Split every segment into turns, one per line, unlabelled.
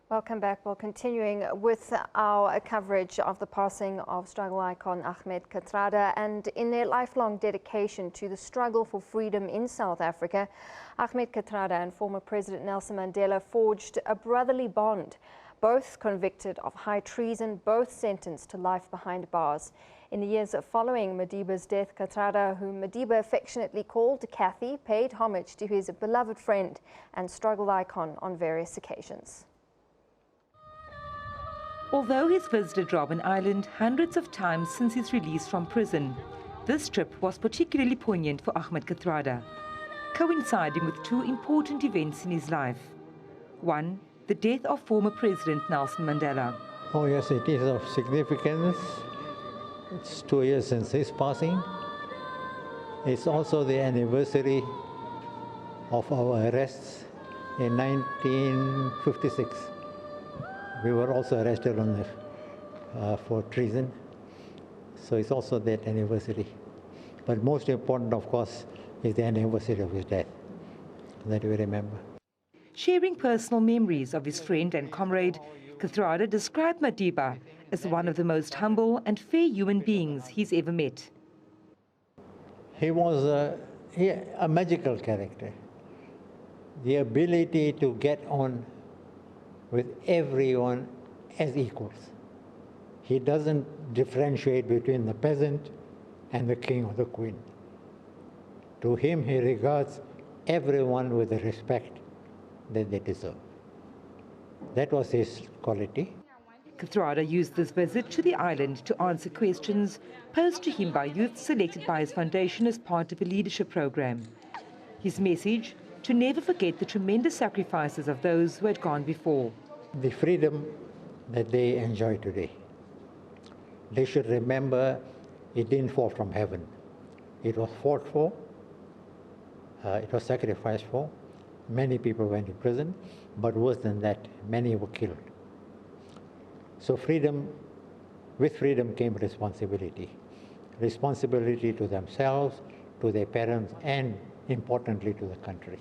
Welcome back. Well, continuing with our coverage of the passing of struggle icon Ahmed Kathrada, and in their lifelong dedication to the struggle for freedom in South Africa, Ahmed Kathrada and former President Nelson Mandela forged a brotherly bond. Both convicted of high treason, both sentenced to life behind bars. In the years following Madiba's death, Kathrada, whom Madiba affectionately called Kathy, paid homage to his beloved friend and struggle icon on various occasions.
Although he's visited Robben Island hundreds of times since his release from prison, this trip was particularly poignant for Ahmed Kathrada, coinciding with two important events in his life. One, the death of former President Nelson Mandela.
Oh yes, it is of significance. It's 2 years since his passing. It's also the anniversary of our arrests in 1956. We were also arrested on for treason, so it's also that anniversary. But most important, of course, is the anniversary of his death, that we remember.
Sharing personal memories of his friend and comrade, Kathrada described Madiba as one of the most humble and fair human beings he's ever met.
He was a magical character. The ability to get on with everyone as equals. He doesn't differentiate between the peasant and the king or the queen. To him, he regards everyone with the respect that they deserve. That was his quality.
Kathrada used this visit to the island to answer questions posed to him by youth selected by his foundation as part of a leadership program. His message: to never forget the tremendous sacrifices of those who had gone before.
The freedom that they enjoy today, they should remember it didn't fall from heaven. It was fought for, it was sacrificed for. Many people went to prison, but worse than that, many were killed. So freedom, with freedom came responsibility. Responsibility to themselves, to their parents, and importantly to the country.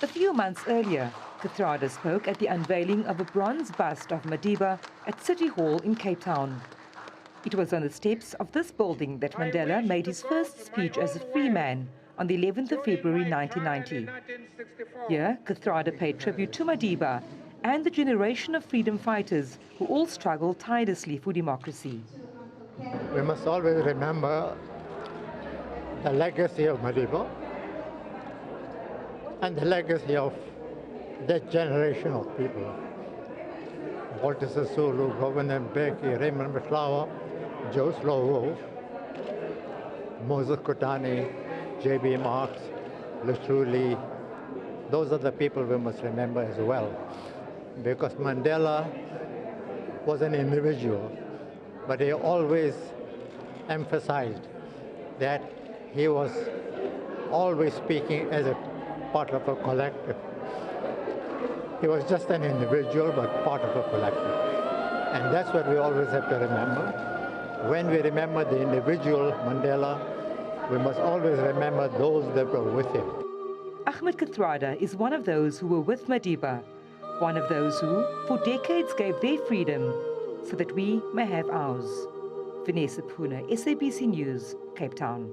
A few months earlier, Kathrada spoke at the unveiling of a bronze bust of Madiba at City Hall in Cape Town. It was on the steps of this building that Mandela made his first speech as a free man on the 11th of February 1990. Here, Kathrada paid tribute to Madiba and the generation of freedom fighters who all struggled tirelessly for democracy.
We must always remember the legacy of Madiba and the legacy of that generation of people. Walter Sisulu, Governor Mbeki, Raymond Mhlaba, Joe Slovo, Moses Kotane, J.B. Marks, Luthuli. Those are the people we must remember as well. Because Mandela was an individual, but he always emphasized that he was always speaking as a part of a collective. He was just an individual, but part of a collective. And that's what we always have to remember. When we remember the individual Mandela, we must always remember those that were with him.
Ahmed Kathrada is one of those who were with Madiba, one of those who, for decades, gave their freedom so that we may have ours. Vanessa Puna, SABC News, Cape Town.